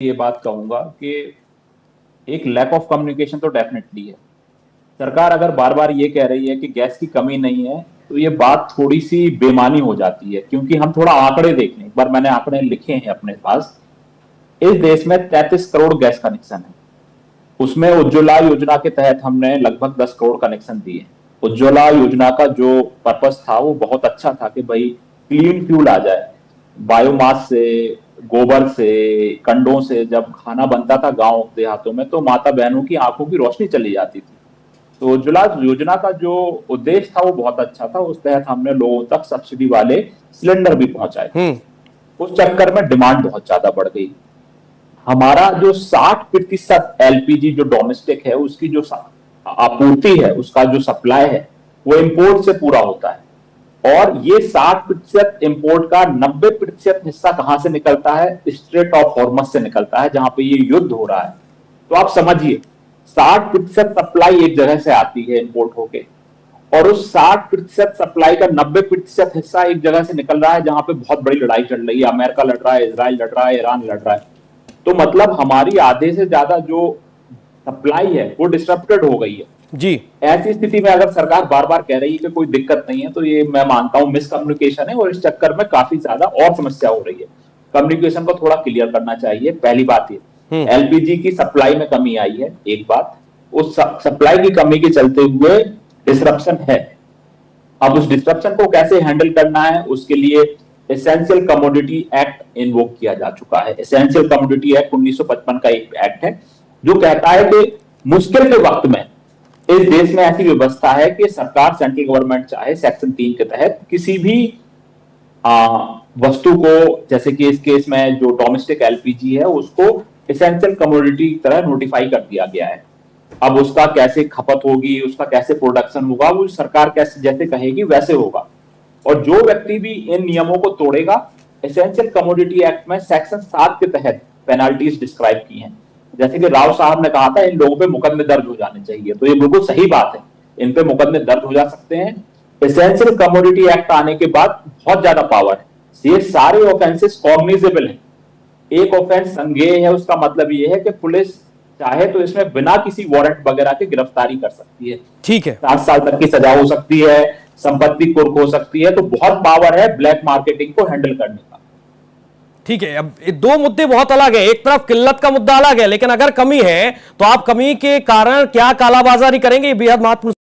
ये बात कहूंगा कि एक लैक ऑफ कम्युनिकेशन तो डेफिनेटली है। सरकार अगर बार बार ये कह रही है कि गैस की कमी नहीं है, तो ये बात थोड़ी सी बेमानी हो जाती है, क्योंकि हम थोड़ा आंकड़े देख लें। एक बार मैंने आंकड़े लिखे हैं अपने पास। इस देश में 33 करोड़ गैस कनेक्शन है। उसमें उज्ज्वला योजना के तहत हमने लगभग 10 करोड़ कनेक्शन दिए। उज्ज्वला योजना का जो पर्पस था वो बहुत अच्छा था कि भाई क्लीन फ्यूल आ जाए। बायोमास से, गोबर से, कंडों से जब खाना बनता था गांव देहातों में, तो माता बहनों की आंखों की रोशनी चली जाती थी। तो उज्ज्वला योजना का जो उद्देश्य था वो बहुत अच्छा था। उस तहत हमने लोगों तक सब्सिडी वाले सिलेंडर भी पहुंचाए। उस चक्कर में डिमांड बहुत ज्यादा बढ़ गई। हमारा जो 60% एलपीजी जो डोमेस्टिक है उसकी जो आपूर्ति है, उसका जो सप्लाई है, वो इंपोर्ट से पूरा होता है। और ये 60% इंपोर्ट का 90% हिस्सा कहां से निकलता है? स्ट्रेट ऑफ हॉर्मस से निकलता है, जहां पे ये युद्ध हो रहा है। तो आप समझिए, 60% सप्लाई एक जगह से आती है इंपोर्ट होके, और उस 60% सप्लाई का 90% हिस्सा एक जगह से निकल रहा है जहां पे बहुत बड़ी लड़ाई चल रही है। अमेरिका लड़ रहा है, इजराइल लड़ रहा है, ईरान लड़ रहा है। तो मतलब हमारी आधे से ज्यादा जो सप्लाई है वो डिस्टर्बेड हो गई है जी। ऐसी स्थिति में अगर सरकार बार बार कह रही है कि कोई दिक्कत नहीं है, तो ये मैं मानता हूं मिसकम्युनिकेशन है, और इस चक्कर में काफी ज्यादा और समस्या हो रही है। कम्युनिकेशन को थोड़ा क्लियर करना चाहिए। पहली बात ये, एलपीजी की सप्लाई में कमी आई है, एक बात। उस सप्लाई की कमी के चलते हुए डिसरप्शन है। अब उस डिसरप्शन को कैसे हैंडल करना है, उसके लिए एसेंशियल कमोडिटी एक्ट इन्वोक किया जा चुका है। एसेंशियल कमोडिटी एक्ट 1955 का एक एक्ट है जो कहता है कि मुश्किल के वक्त में इस देश में ऐसी व्यवस्था है कि सरकार, सेंट्रल गवर्नमेंट चाहे सेक्शन 3 के तहत किसी भी वस्तु को, जैसे कि इस केस में जो डोमेस्टिक एलपीजी है, उसको एसेंशियल कमोडिटी की तरह नोटिफाई कर दिया गया है। अब उसका कैसे खपत होगी, उसका कैसे प्रोडक्शन होगा, वो सरकार कैसे जैसे कहेगी वैसे होगा। और जो व्यक्ति भी इन नियमों को तोड़ेगा, एसेंशियल कमोडिटी एक्ट में सेक्शन 7 के तहत पेनाल्टीज डिस्क्राइब की हैं। जैसे कि राव साहब ने कहा था, इन लोगों पे मुकदमे दर्ज हो जाने चाहिए, तो ये बिल्कुल सही बात है। इन पे मुकदमे दर्ज हो जा सकते हैं। एसेंशियल कमोडिटी एक्ट आने के बाद बहुत ज्यादा पावर है। ये सारे ऑफेंसेस कॉग्निजेबल हैं। एक ऑफेंस संज्ञेय है, उसका मतलब ये है कि पुलिस चाहे तो इसमें बिना किसी वारंट वगैरह के गिरफ्तारी कर सकती है। ठीक है। 7 साल तक की सजा हो सकती है, संपत्ति कुर्क हो सकती है। तो बहुत पावर है ब्लैक मार्केटिंग को हैंडल करने का। ठीक है। अब दो मुद्दे बहुत अलग है। एक तरफ किल्लत का मुद्दा अलग है, लेकिन अगर कमी है तो आप कमी के कारण क्या कालाबाजारी करेंगे, ये बेहद महत्वपूर्ण